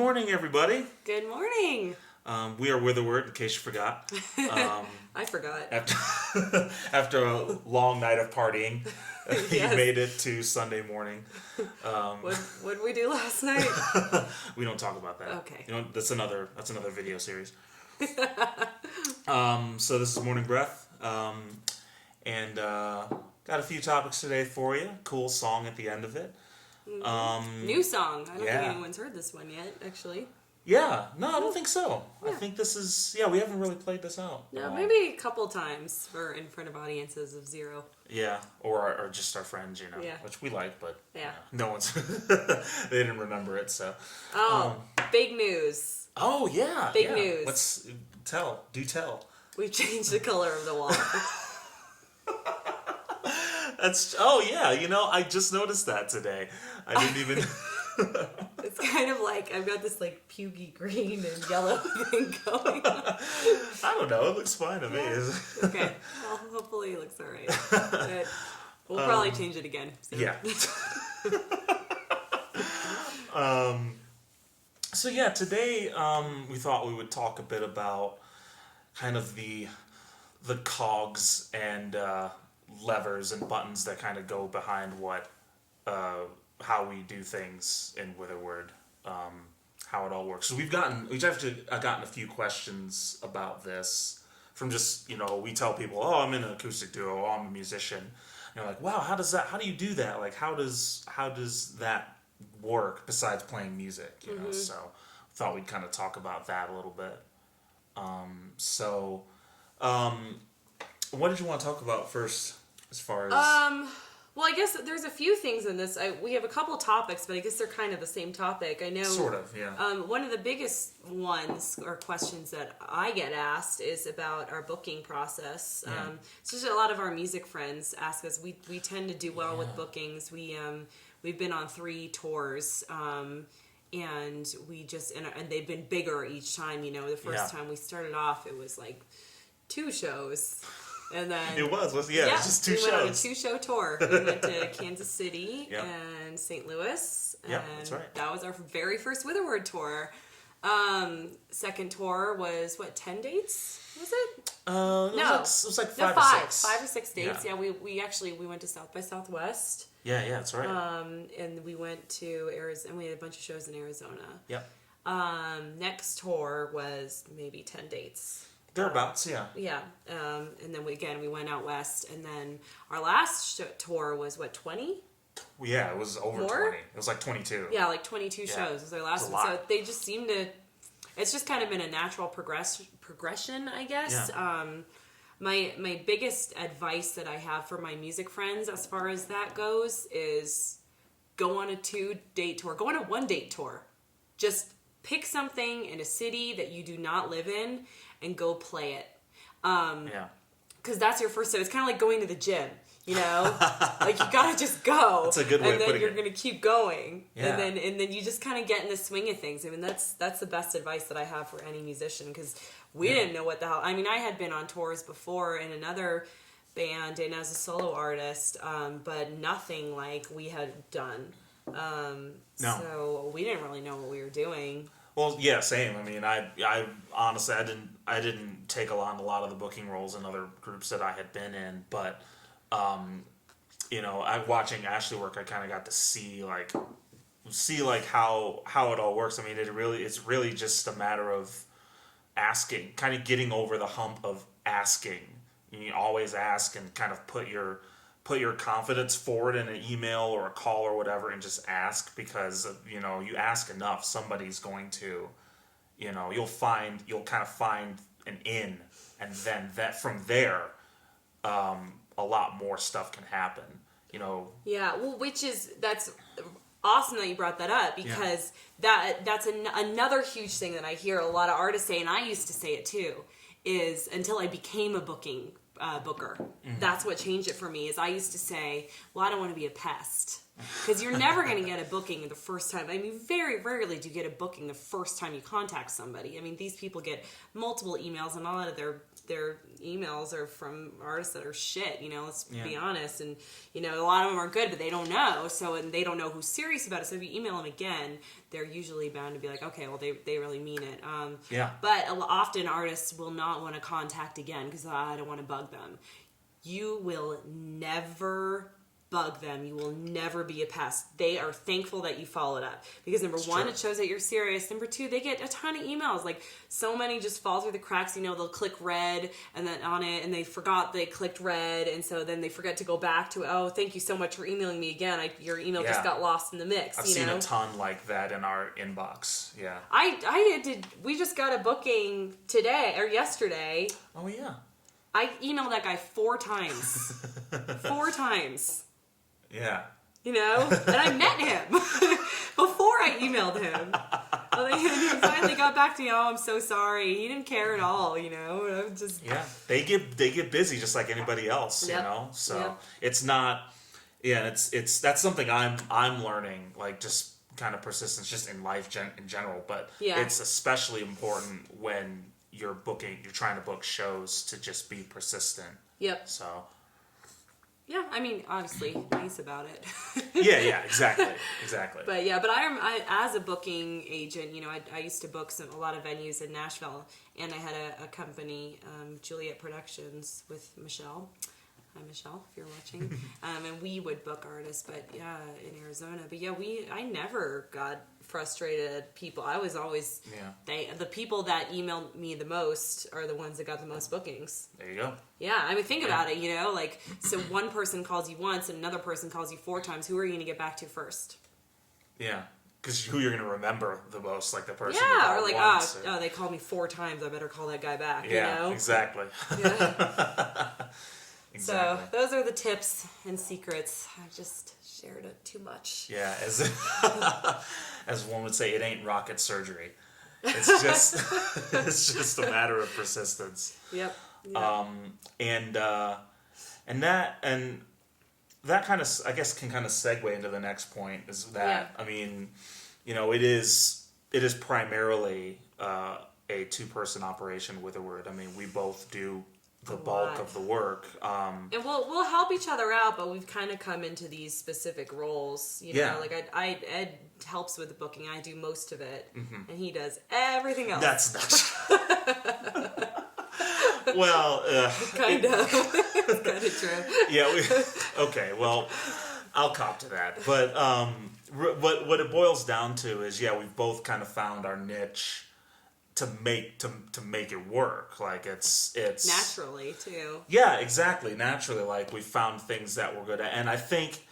morning, everybody. Good morning. We are Whitherward, in case you forgot. I forgot. After a long night of partying, Yes. you made it to Sunday morning. What did we do last night? We don't talk about that. Okay. You know, that's another video series. So this is Morning Breath, and got a few topics today for you. Cool song at the end of it. New song. I don't yeah. think anyone's heard this one yet, actually. Yeah, no, I don't think so. Yeah. I think this is, we haven't really played this out. No, maybe a couple times for in front of audiences of 0. Yeah, or just our friends, Yeah. which we like, but Yeah. no one's, they didn't remember it, so. Big news. Oh, yeah. Big news. Let's do tell. We've changed the color of the wall. I just noticed that today. I didn't even... It's kind of like, I've got this like pukey green and yellow thing going on. I don't know, it looks fine to me. Okay, well, hopefully it looks alright. But we'll probably change it again. So. Yeah. Today we thought we would talk a bit about kind of the cogs and levers and buttons that kind of go behind how we do things in Whitherward, how it all works. So we've gotten a few questions about this from just, we tell people, oh, I'm in an acoustic duo, oh, I'm a musician. And you're like, wow, how do you do that? Like, how does that work besides playing music? So thought we'd kind of talk about that a little bit. What did you want to talk about first as far as... Well, I guess there's a few things in this. We have a couple topics, but I guess they're kind of the same topic. I know. Sort of, yeah. One of the biggest ones or questions that I get asked is about our booking process. Yeah. Especially a lot of our music friends ask us. We tend to do well with bookings. We've been on 3 tours, and we just and they've been bigger each time. The first time we started off, it was like 2 shows. And then it was just 2 shows. We went on a 2-show tour. We went to Kansas City and St. Louis. Yeah, that's right. That was our very first Whitherward tour. Second tour was 10 dates? Was it? No, it was like 5 or 6. 5 or 6 dates. Yeah, we went to South by Southwest. Yeah, that's right. And we went to Arizona. And we had a bunch of shows in Arizona. Yep. Next tour was maybe 10 dates. Thereabouts, yeah. Yeah, and then we went out west, and then our last tour was 20? Yeah, it was over 20. It was like 22. Yeah, like 22 shows was our last one. So they just seem to. It's just kind of been a natural progression, I guess. Yeah. My biggest advice that I have for my music friends, as far as that goes, is go on a 2-date tour. Go on a 1-date tour. Just pick something in a city that you do not live in and go play it. Because that's your first step. It's kind of like going to the gym, like you gotta just go. That's a good way of putting it. And then you're gonna keep going. Yeah. And then you just kind of get in the swing of things. I mean, that's the best advice that I have for any musician, because we didn't know what the hell. I mean, I had been on tours before in another band and as a solo artist, but nothing like we had done. No. So we didn't really know what we were doing. Well, yeah, same. I mean, I honestly, I didn't take on a lot of the booking roles in other groups that I had been in, but, watching Ashley work, I kind of got to see how it all works. I mean, it's really just a matter of asking, kind of getting over the hump of asking. You always ask and kind of put your confidence forward in an email or a call or whatever, and just ask, because you ask enough, somebody's going to, you'll kind of find an in, and then that from there, a lot more stuff can happen. Yeah, well, that's awesome that you brought that up, because that's another huge thing that I hear a lot of artists say, and I used to say it too, is until I became a booking booker. That's what changed it for me. Is I used to say, well, I don't want to be a pest. Because you're never going to get a booking the first time. I mean, very rarely do you get a booking the first time you contact somebody. I mean, these people get multiple emails, and a lot of their emails are from artists that are shit, let's be honest. And, a lot of them are good, but they don't know. And they don't know who's serious about it. So if you email them again, they're usually bound to be like, okay, well, they really mean it. But often artists will not want to contact again because I don't want to bug them. You will never bug them. You will never be a pest. They are thankful that you followed up because number one, it shows that you're serious. Number two, they get a ton of emails. Like so many just fall through the cracks. They'll click red and then on it, and they forgot they clicked red, and so then they forget to go back to thank you so much for emailing me again. Your email just got lost in the mix. I've seen a ton like that in our inbox. Yeah, I did. We just got a booking today or yesterday. Oh yeah. I emailed that guy 4 times. 4 times. Yeah. And I met him before I emailed him. And he finally got back to me. Oh, I'm so sorry. He didn't care at all. I'm just they get busy just like anybody else. So it's not. Yeah, it's that's something I'm learning. Like just kind of persistence, just in life in general. But it's especially important when you're trying to book shows to just be persistent. Yep. So. Yeah, I mean, honestly, nice about it. yeah, exactly. But I as a booking agent, I used to book a lot of venues in Nashville, and I had a company, Juliet Productions, with Michelle. Hi, Michelle, if you're watching. And we would book artists, but in Arizona. But I never got frustrated people. I was always the people that emailed me the most are the ones that got the most bookings. There you go. Yeah, I mean, think about it, so one person calls you once and another person calls you 4 times. Who are you going to get back to first? Yeah, because who you're going to remember the most, like the person. Yeah, or like, they called me 4 times. I better call that guy back. Yeah, exactly. Yeah. Exactly. So those are the tips and secrets. I've just shared it too much. Yeah, as one would say, it ain't rocket surgery. It's just a matter of persistence. Yep. And that kind of, I guess, can kind of segue into the next point is that I mean, it is primarily a 2-person operation, Whitherward. I mean, we both do the bulk of the work. And we'll help each other out, but we've kind of come into these specific roles. Like Ed helps with the booking. I do most of it, and he does everything else. That's well, kind of. It's kind of true. Yeah. Okay. Well, I'll cop to that. But what it boils down to is, we've both kind of found our niche to make it work. Like it's naturally too. Yeah, exactly. Naturally, like we found things that we're good at, and I think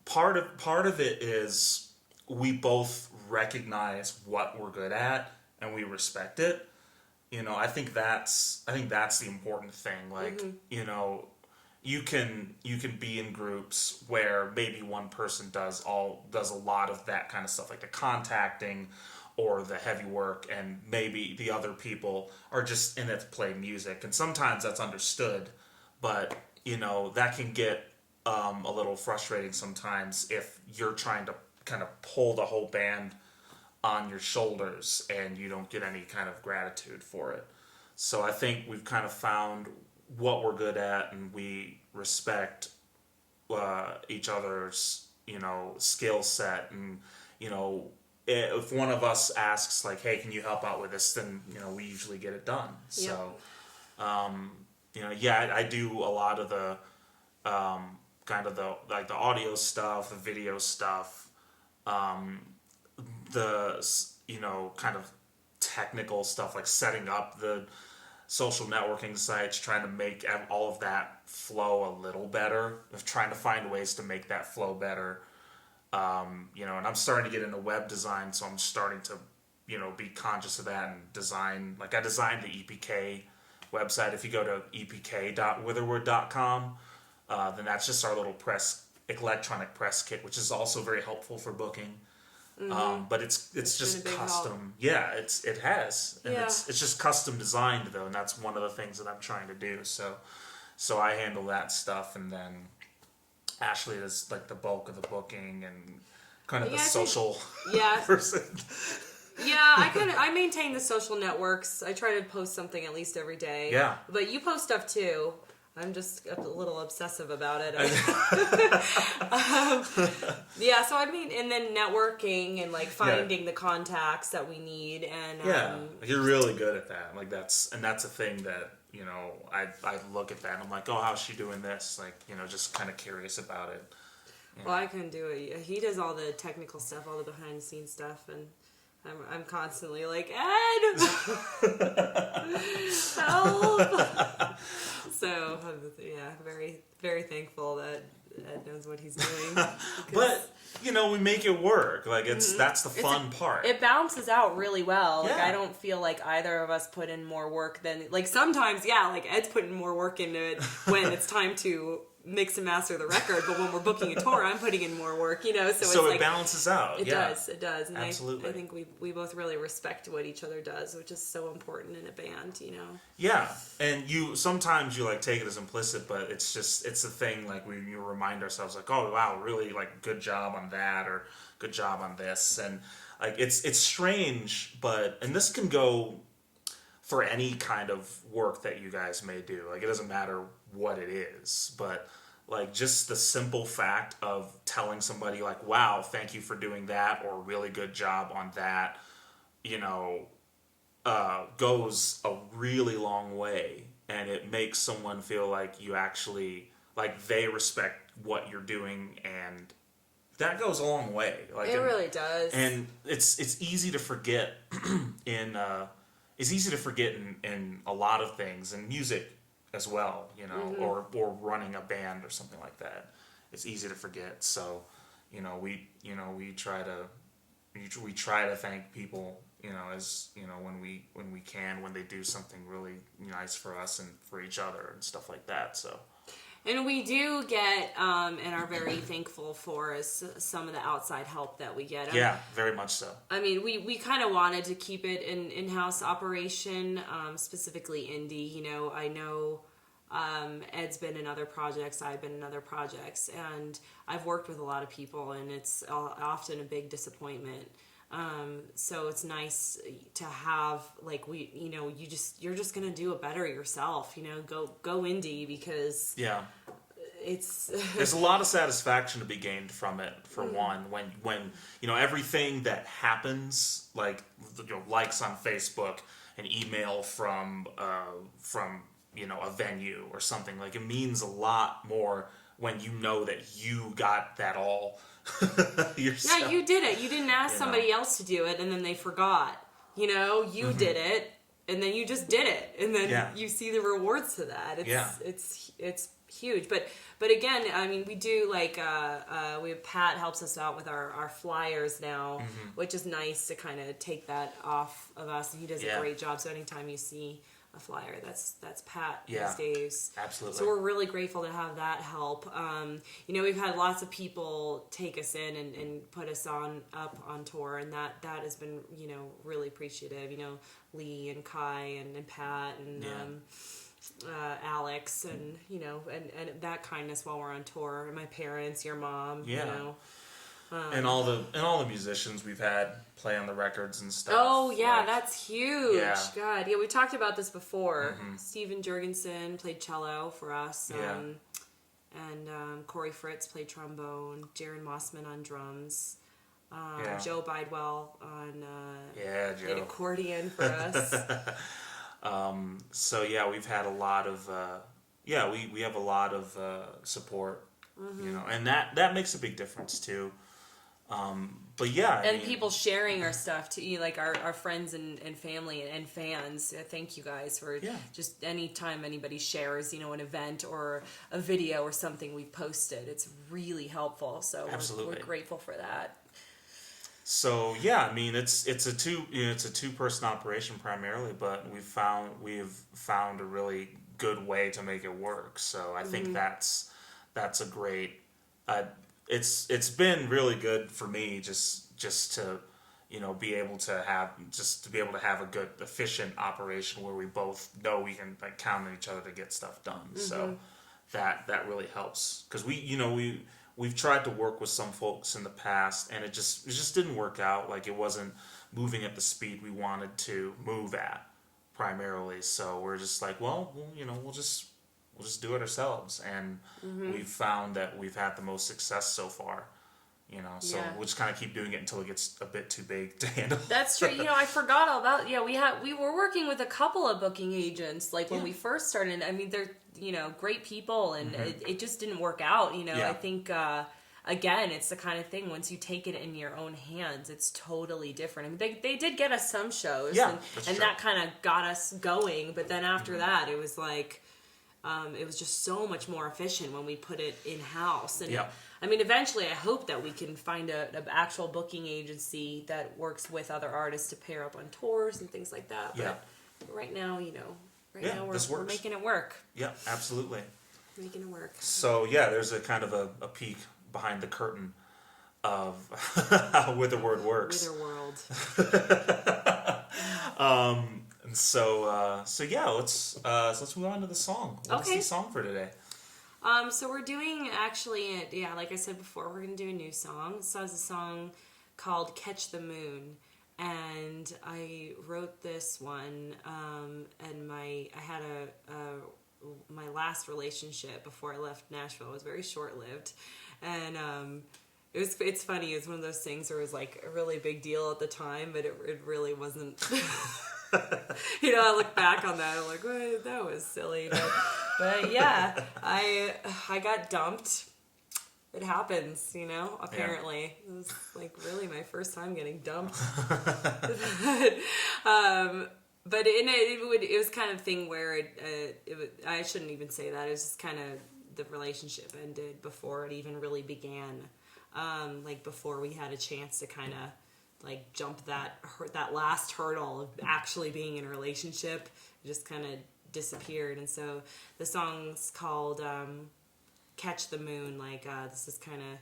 part of it is we both recognize what we're good at and we respect it. I think that's the important thing. Like you can be in groups where maybe one person does a lot of that kind of stuff, like the contacting or the heavy work, and maybe the other people are just in it to play music. And sometimes that's understood, but that can get a little frustrating sometimes if you're trying to kind of pull the whole band on your shoulders and you don't get any kind of gratitude for it. So I think we've kind of found what we're good at, and we respect each other's skill set. And if one of us asks, like, hey, can you help out with this, then we usually get it done. Yep. So I do a lot of the kind of the audio stuff, the video stuff, the kind of technical stuff, like setting up the social networking sites, trying to make all of that flow a little better, of trying to find ways to make that flow better. And I'm starting to get into web design, so I'm starting to, be conscious of that and design. Like I designed the EPK website. If you go to epk.whitherward.com, then that's just our little electronic press kit, which is also very helpful for booking. But it's been just a big help. custom. Yeah, it has, and Yeah. it's just custom designed though, and that's one of the things that I'm trying to do. So I handle that stuff, and then Ashley does like the bulk of the booking and kind of the Yeah, I think- social Yeah. person. Yeah, I maintain the social networks. I try to post something at least every day. Yeah. But you post stuff too. I'm just a little obsessive about it. Yeah, so I mean, and then networking and like finding the contacts that we need, and Yeah, like, you're really good at that. Like that's a thing that I look at that and I'm like, oh, how's she doing this? Like just kind of curious about it. well, I couldn't do it. He does all the technical stuff, all the behind the scenes stuff, and I'm constantly like, Ed, help. So yeah, very very thankful that Ed knows what he's doing. But we make it work. Like that's the fun part. It balances out really well. Like Yeah. I don't feel like either of us put in more work than like sometimes. Yeah, like Ed's putting more work into it when it's time to mix and master the record, but when we're booking a tour, I'm putting in more work. So it's it like balances out. It Yeah. does. It does. And Absolutely. I think we both really respect what each other does, which is so important in a band. Yeah, and sometimes you like take it as implicit, but it's the thing like we remind ourselves like, oh wow, really like good job on that or good job on this, and like it's strange, and this can go for any kind of work that you guys may do. Like it doesn't matter what it is, but like just the simple fact of telling somebody like, wow, thank you for doing that, or really good job on that, goes a really long way, and it makes someone feel like you actually like they respect what you're doing, and that goes a long way. Like It really does. and it's easy to forget in a lot of things, in music as well, or running a band or something like that. It's easy to forget. So, we try to thank people, as when we can, when they do something really nice for us and for each other and stuff like that. So. And we do get, and are very thankful for some of the outside help that we get. Yeah, very much so. I mean, we kind of wanted to keep it an in-house operation, specifically indie. I know Ed's been in other projects, I've been in other projects, and I've worked with a lot of people, and it's often a big disappointment. So it's nice to have like you're just gonna do it better yourself. Go indie because Yeah. it's There's a lot of satisfaction to be gained from it. For one, when everything that happens, like likes on Facebook, an email from a venue or something, like it means a lot more when you know that you got that all yourself. Yeah, you did it. You didn't ask somebody else to do it, and then they forgot. You did it, and then you just did it, and then you see the rewards to that. It's huge. But again, I mean, we do like we have Pat helps us out with our flyers now, which is nice to kind of take that off of us, and he does a great job. So anytime you see a flyer, that's Pat these days. Absolutely. So we're really grateful to have that help. We've had lots of people take us in and put us up on tour, and that has been really appreciative. Lee and Kai and Pat and Alex and and that kindness while we're on tour. And my parents, your mom, and all the musicians we've had play on the records and stuff. Oh yeah, like, that's huge. Yeah. God, yeah, we talked about this before. Steven Jurgensen played cello for us. And Corey Fritz played trombone. Jaron Mossman on drums. Joe Bidewell on played accordion for us. So yeah, we've had a lot of we have a lot of support, and that makes a big difference too. But yeah, and people sharing our stuff too, like our friends and family and fans. Thank you guys for just any time anybody shares, an event or a video or something we've posted. It's really helpful. So we're grateful for that. So yeah, I mean it's a two-person operation primarily, but we've found a really good way to make it work. So I think that's a great it's been really good for me just to be able to have a good efficient operation where we both know we can like count on each other to get stuff done. So that really helps because we've tried to work with some folks in the past and it just didn't work out. Like it wasn't moving at the speed we wanted to move at primarily. So we're just like, well, we'll just do it ourselves, and we've found that we've had the most success so far. So we'll just kind of keep doing it until it gets a bit too big to handle. That's true. I forgot all about. Yeah, we were working with a couple of booking agents. Like when we first started. I mean, they're great people, and it just didn't work out. I think again, it's the kind of thing. Once you take it in your own hands, it's totally different. I mean, they did get us some shows, and that kind of got us going. But then after that, it was like. It was just so much more efficient when we put it in-house. And I mean, eventually I hope that we can find an actual booking agency that works with other artists to pair up on tours and things like that. But right now, now we're making it work. Yeah, absolutely. Making it work. So there's a kind of a peek behind the curtain of how Whitherward works. Whitherworld. And so let's move on to the song. What's the song for today? So we're doing actually, like I said before, we're gonna do a new song. So it's a song called "Catch the Moon," and I wrote this one. And I had my last relationship before I left Nashville was very short lived, and it's funny. It's one of those things where it was like a really big deal at the time, but it really wasn't. I look back on that, I'm like, well, that was silly. But yeah, I got dumped. It happens, apparently. It was like really my first time getting dumped. But it was kind of thing where I shouldn't even say that. It was just kind of the relationship ended before it even really began. Like before we had a chance to kind of like jump that last hurdle of actually being in a relationship. It just kind of disappeared. And so the song's called Catch the Moon. Like this is kind of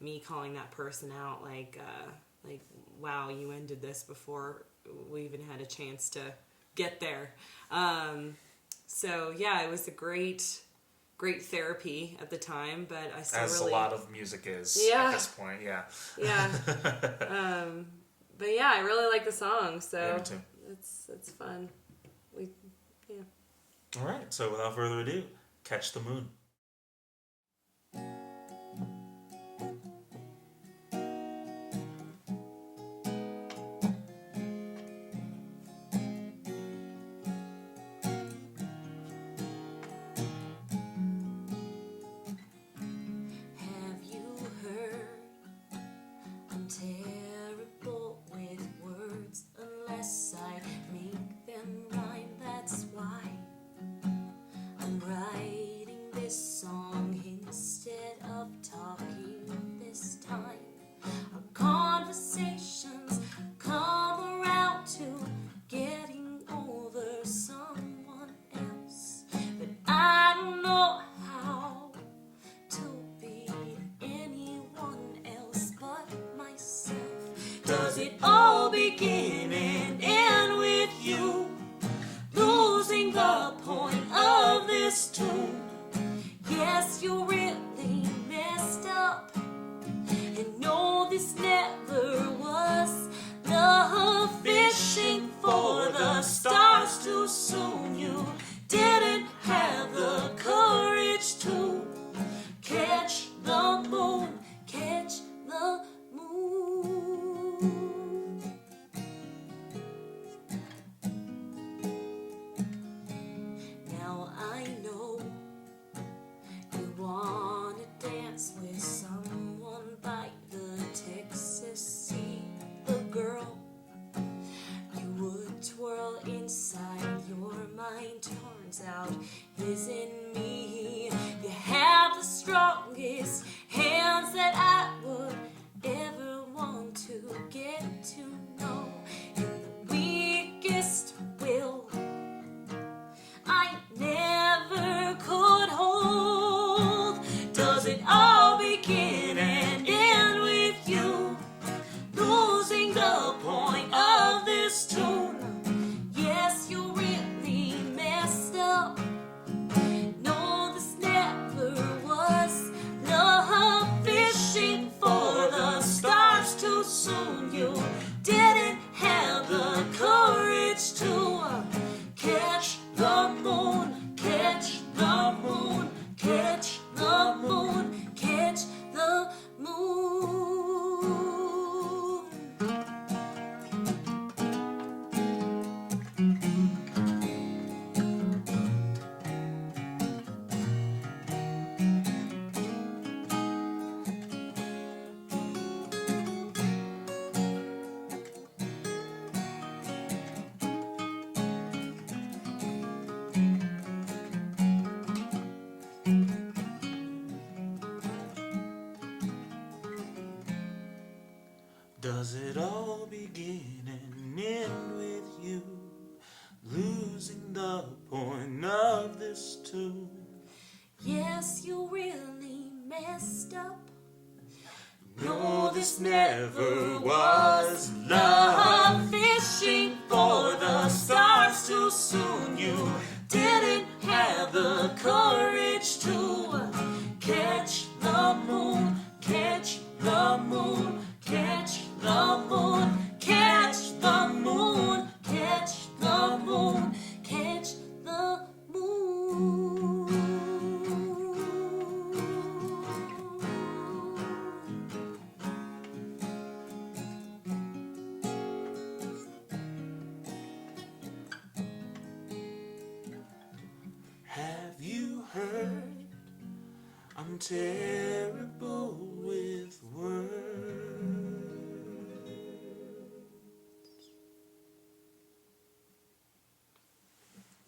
me calling that person out, like wow, you ended this before we even had a chance to get there. So yeah, it was a great therapy at the time, but I still as a lot of music is at this point. But yeah, I really like the song, so me too. it's fun. All right, so without further ado, Catch the Moon. Does it all begin and end with you losing the point of this tune? Yes, you really messed up, and no, this never was love. Fishing for the stars too soon. You didn't have the courage to catch the moon, catch the moon. Now I know you wanna dance with someone by the Texas Sea. The girl you would twirl inside your mind turns out isn't me. You have the strongest hands that I would ever want to get to know, and the weakest will I never could hold. Does it all begin and the point of this tune. Yes, you really messed up. No, this never was love. Fishing For the stars too soon, you didn't have the courage to catch the moon, catch the moon, catch the moon, catch the moon, catch the moon, catch the moon. Have you heard? I'm terrible with words.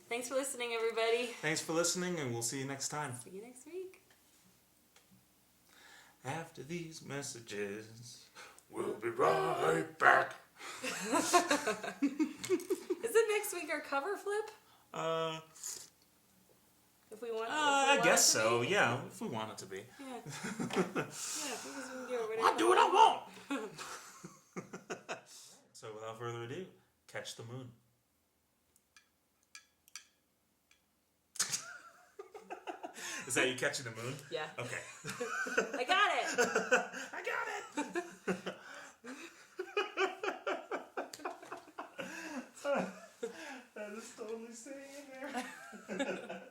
Thanks for listening, everybody. Thanks for listening, and we'll see you next time. See you next week. After these messages, we'll be right back. Isn't next week our cover flip? If we want, I guess so. Yeah, if we want it to be. Yeah. Because we can do whatever. I do what I want. So, without further ado, catch the moon. Is that you catching the moon? Yeah. Okay. I got it. I got it. That is totally staying in there.